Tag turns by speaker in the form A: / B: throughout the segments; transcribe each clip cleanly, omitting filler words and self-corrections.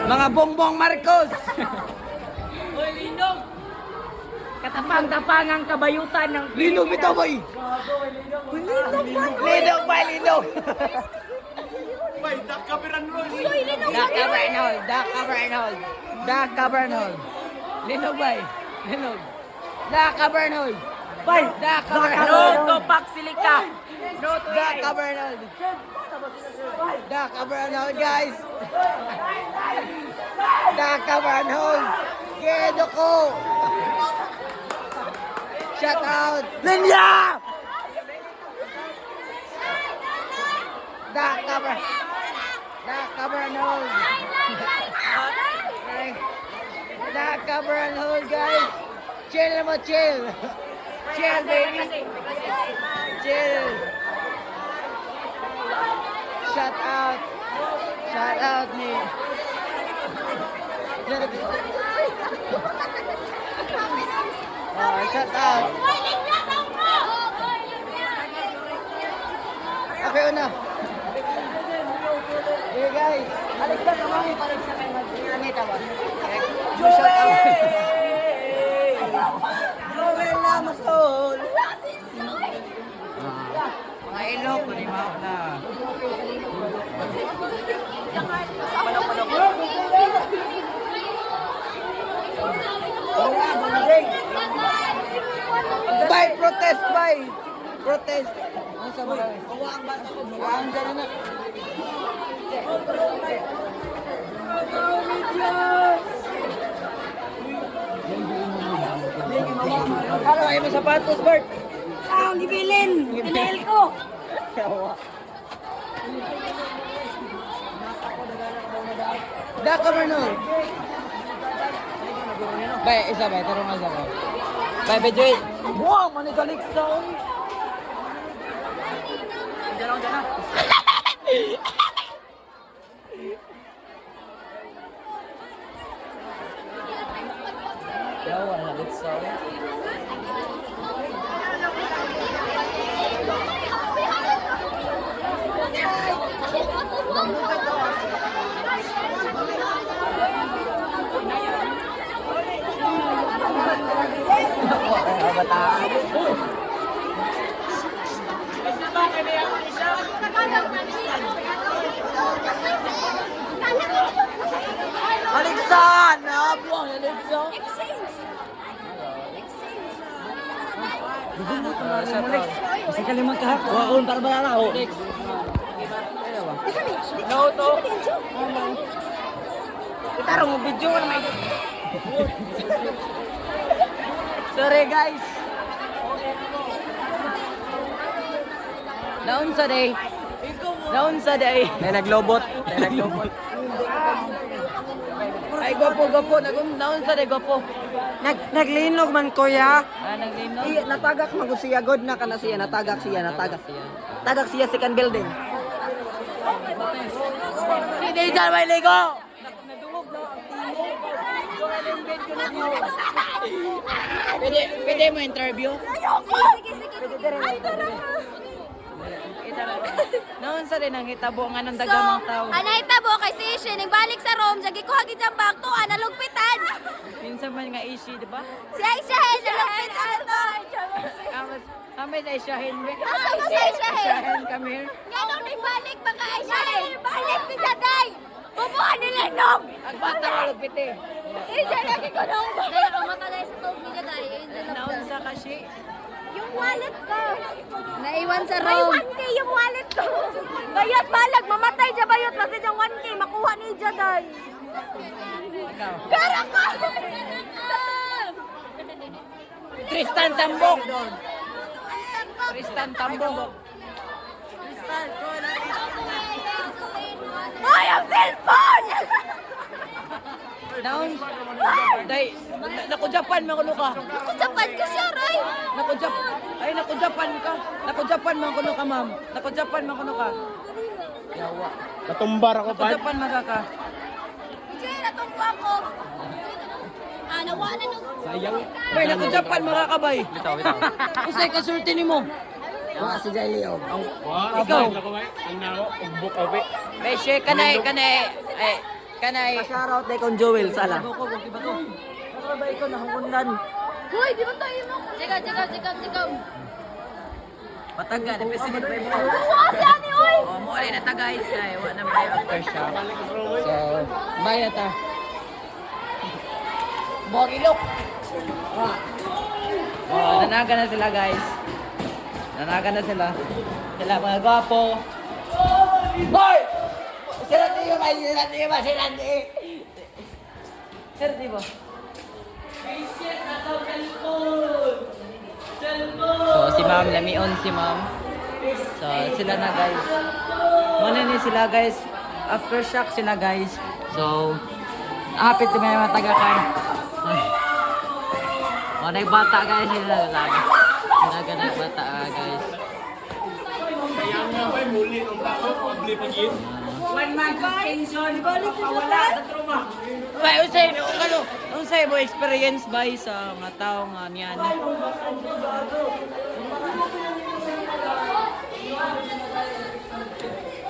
A: Mga Bongbong Marcos.
B: Hoy, Lindong!
C: Katapang-tapangang kabayutan ng
A: Lindog bitaw boy. Lindog bay, lindog.
B: Bay, Dakabiran Roy!
A: Daka Bernhold, Daka Bernhold. Daka Bernhold. Lindog bay. Lindog. Daka Bernhold. Bay, Daka
C: No
A: Bernhold.
C: to Paksilika. No to
A: Daka Bernhold. Daka Bernhold guys. Daka Bernhold. Gedo ko. Shout out. Linya! Daka Bernhold. Daka Bernhold guys. Chill mo, chill. Chill baby. Chill. Shout out. Shout out ni. Oh, shout out. Okay, una. Hey guys, alik sa kamay palig sa kay Magangita ba? Shout out. Joel Lamasol. Mga ilok ko ni Mao na. Bye, protest, bye. Protest. Ano sa mga? Ang basta ko. Ang dyan na. Ano ay mo sapatos, Bert?
C: Ah, gibilin. Pinail ko.
A: Daka Bernol. Bay, isa bay, tarong isa bay. Bay, Bejoy. Wow, manigalik sa
C: Diyan na.
A: Yawa, nagalik sa kabataan. Aliksan! Nabuang Aliksan!
C: Kasi kalimang kahap. Waon para balala.
A: No to. Itarong mo video na may. Sorry guys. Down sa day. Down sa day. May naglobot. May naglobot. Ay, gopo. Down sa day, gopo.
C: Naglinog man kuya.
A: Naglinog?
C: Natagak magusiya god na kana siya. Natagak siya. Tagak siya second building.
A: Hindi dyan may ligo! Pwede mo interview? Noon sa rin ang hitabo nga ng dagamang tao.
D: Hitabo kay si Ishi, nagbalik sa Rome, jagi ko hagi dyan bag to, nalugpitan.
A: Minsan man nga ishi, di ba?
D: Si Aisha, nalugpitan to.
A: Kami sa isyahin, be.
D: Asa ba sa Aisha?
A: Isyahin kami here.
D: Nga nung nagbalik, baka Aisha, balik si Jaday. Bubuhan nila nung.
A: Agbata mo lupiti.
D: Aisha, lagi ko nung. Dahil ako matagay sa tubig ni Jaday.
A: Naon sa kasi.
D: Yung wallet ko. Naiwan sa Rome. May 1K yung wallet ko. Bayot balag, mamatay dya bayot. Kasi yung 1K, makuha ni Jaday. Kara ko!
A: Tristan Tambok. Tristan Tambok.
D: Hoy, ang cellphone!
A: Naon. Day, naku Japan makulo ka.
D: Ako Japan ka siya, Roy.
A: Naku Japan ka. Naku Japan makulo ka, ma'am. Naku Japan makulo ka. Yawa.
B: Natumbar ako
A: Naku Japan magaka.
D: Hindi, natungko ako. Nawa na nung...
B: Sayang.
A: Bay, naku Japan makakabay.
B: Bitaw.
A: Usay ka surti nimo.
C: Mga si Jailio.
A: Ikaw.
B: Ang nao, ugbok awi.
A: Bay, share ka na eh. kanay.
C: Pa-shoutout na kong Joel Sala. Sabay ko nakundan.
D: Hoy, di ba tayo mo? Chikaw.
A: Pataga, na president pa mo.
D: Buwa si Ani, oy!
A: Oh, mo na ta guys. Ay, wa na may aftershock. So, bye na ta. Bogilok. Oh, nanaga na sila guys. Nanaga na sila. Sila mga gwapo. Boy! Sila di ba? Sila di ba? So, si ma'am, lamion si ma'am. So, sila na guys. Muna ni sila guys. Aftershock sila guys. So, hapit na may matagakan. O, nagbata guys sila lagi. Sila nagbata guys.
B: Kaya nga ba, muli ng tao, pabli pag-in.
A: 1 month suspension. Wala sa trauma. Ay, unsay mo experience ba sa mga tao nga niyan?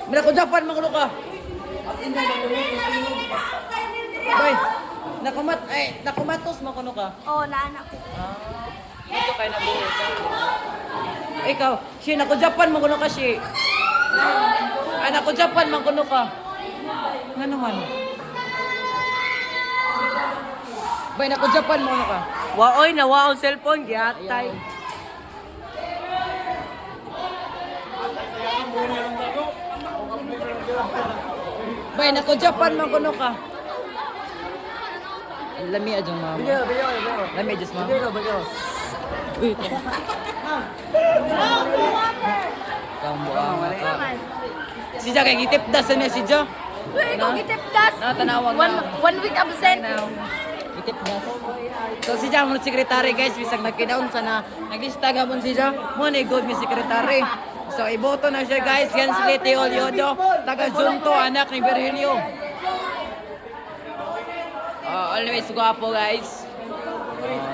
A: Mira ko Japan makulo ka. Bay, nakumatos makuno ka.
D: Oh, naanak ko.
A: Ito kay nabuo. Ikaw, si nako Japan makuno ka si. Ay nako Japan makuno ka. Ngano man? Bay nako Japan makuno ka.
C: Waoy na wow cellphone gihatay.
A: Bay nako Japan makuno ka. Lami ajong mama. Lami just mama. Uy, kambo ang ka. Si Ja kay gitipdas na si Ja.
D: Uy, ikaw gitipdas.
A: Tanawag na.
D: One week absent.
A: Gitipdas. So si Ja mo sekretary guys, bisag nagkidaon sana naglista gamon si Ja. Mo ni good mi sekretary. So iboto na siya guys, yan si Leti Olyodo, taga Junto, anak ni Virgilio. Always guwapo guys.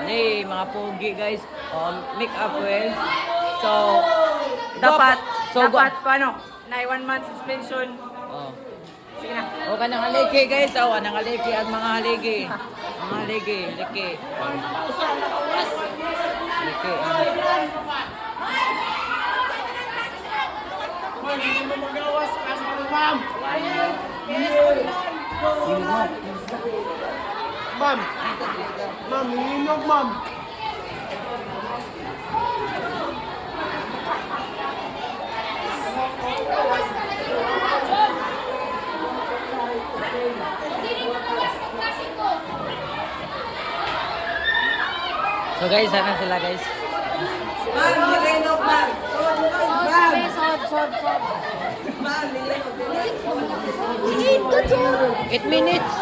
A: Ni mga pogi guys. Make up well. So
C: Dapat
A: paano?
C: na 1 month suspension.
A: Sige na. O ka nang haligi guys. O nang haligi at mga haligi. Mga haligi. Haligi.
B: Hindi mo magawas, kaso ka ng ma'am. Ma'am. Ma'am, hinog ma'am.
A: So guys, sana sila guys.
D: Sod.
A: 8 minutes.